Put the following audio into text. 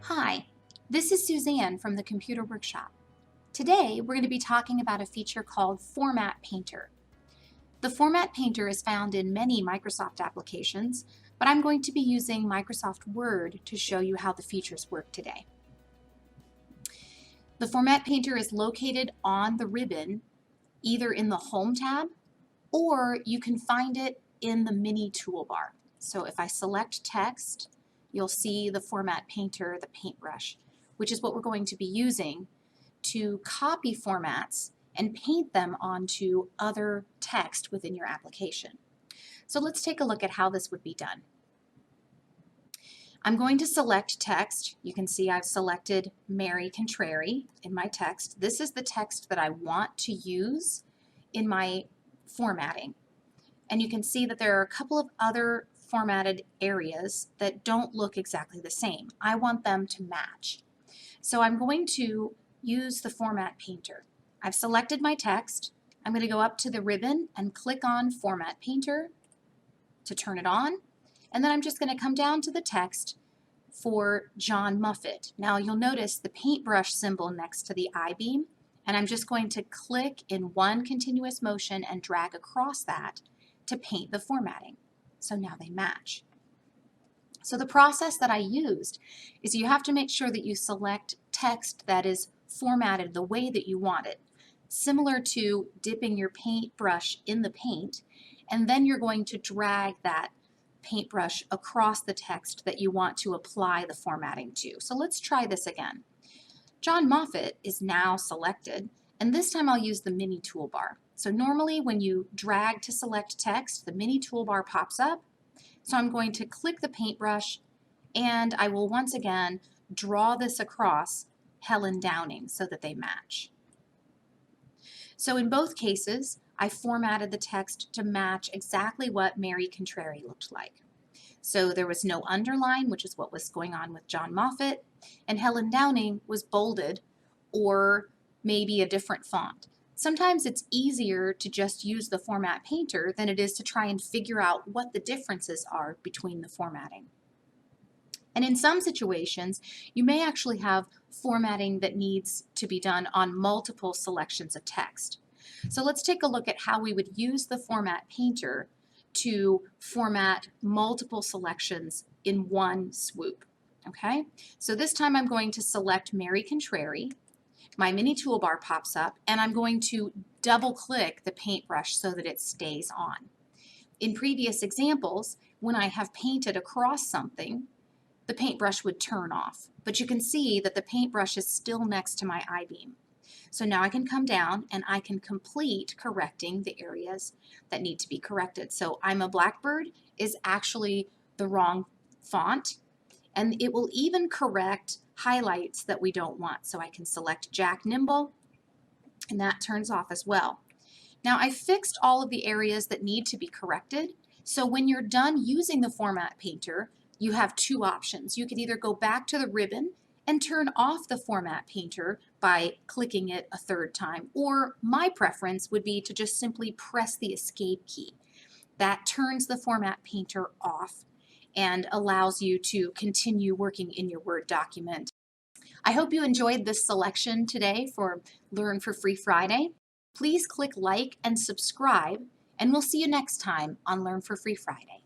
Hi, this is Suzanne from the Computer Workshop. Today we're going to be talking about a feature called Format Painter. The Format Painter is found in many Microsoft applications, but I'm going to be using Microsoft Word to show you how the features work today. The Format Painter is located on the ribbon, either in the Home tab, or you can find it in the mini toolbar. So if I select text, you'll see the Format Painter, the paintbrush, which is what we're going to be using to copy formats and paint them onto other text within your application. So let's take a look at how this would be done. I'm going to select text. You can see I've selected Mary Contrary in my text. This is the text that I want to use in my formatting. And you can see that there are a couple of other formatted areas that don't look exactly the same. I want them to match. So I'm going to use the Format Painter. I've selected my text. I'm going to go up to the ribbon and click on Format Painter to turn it on. And then I'm just going to come down to the text for John Muffet. Now you'll notice the paintbrush symbol next to the I-beam, and I'm just going to click in one continuous motion and drag across that to paint the formatting. So now they match. So the process that I used is you have to make sure that you select text that is formatted the way that you want it, similar to dipping your paintbrush in the paint, and then you're going to drag that paintbrush across the text that you want to apply the formatting to. So let's try this again. John Moffat is now selected, and this time I'll use the mini toolbar. So normally when you drag to select text, the mini toolbar pops up. So I'm going to click the paintbrush, and I will once again draw this across Helen Downing so that they match. So in both cases, I formatted the text to match exactly what Mary Contrary looked like. So there was no underline, which is what was going on with John Moffat, and Helen Downing was bolded or maybe a different font. Sometimes it's easier to just use the Format Painter than it is to try and figure out what the differences are between the formatting. And in some situations, you may actually have formatting that needs to be done on multiple selections of text. So let's take a look at how we would use the Format Painter to format multiple selections in one swoop. Okay, so this time I'm going to select Mary Contrary. My mini toolbar pops up, and I'm going to double click the paintbrush so that it stays on. In previous examples, when I have painted across something, the paintbrush would turn off, but you can see that the paintbrush is still next to my I-beam. So now I can come down and I can complete correcting the areas that need to be corrected. So I'm a Blackbird is actually the wrong font, and it will even correct highlights that we don't want. So I can select Jack Nimble, and that turns off as well. Now I fixed all of the areas that need to be corrected. So when you're done using the Format Painter, you have two options. You could either go back to the ribbon and turn off the Format Painter by clicking it a third time, or my preference would be to just simply press the Escape key. That turns the Format Painter off and allows you to continue working in your Word document. I hope you enjoyed this selection today for Learn for Free Friday. Please click like and subscribe, and we'll see you next time on Learn for Free Friday.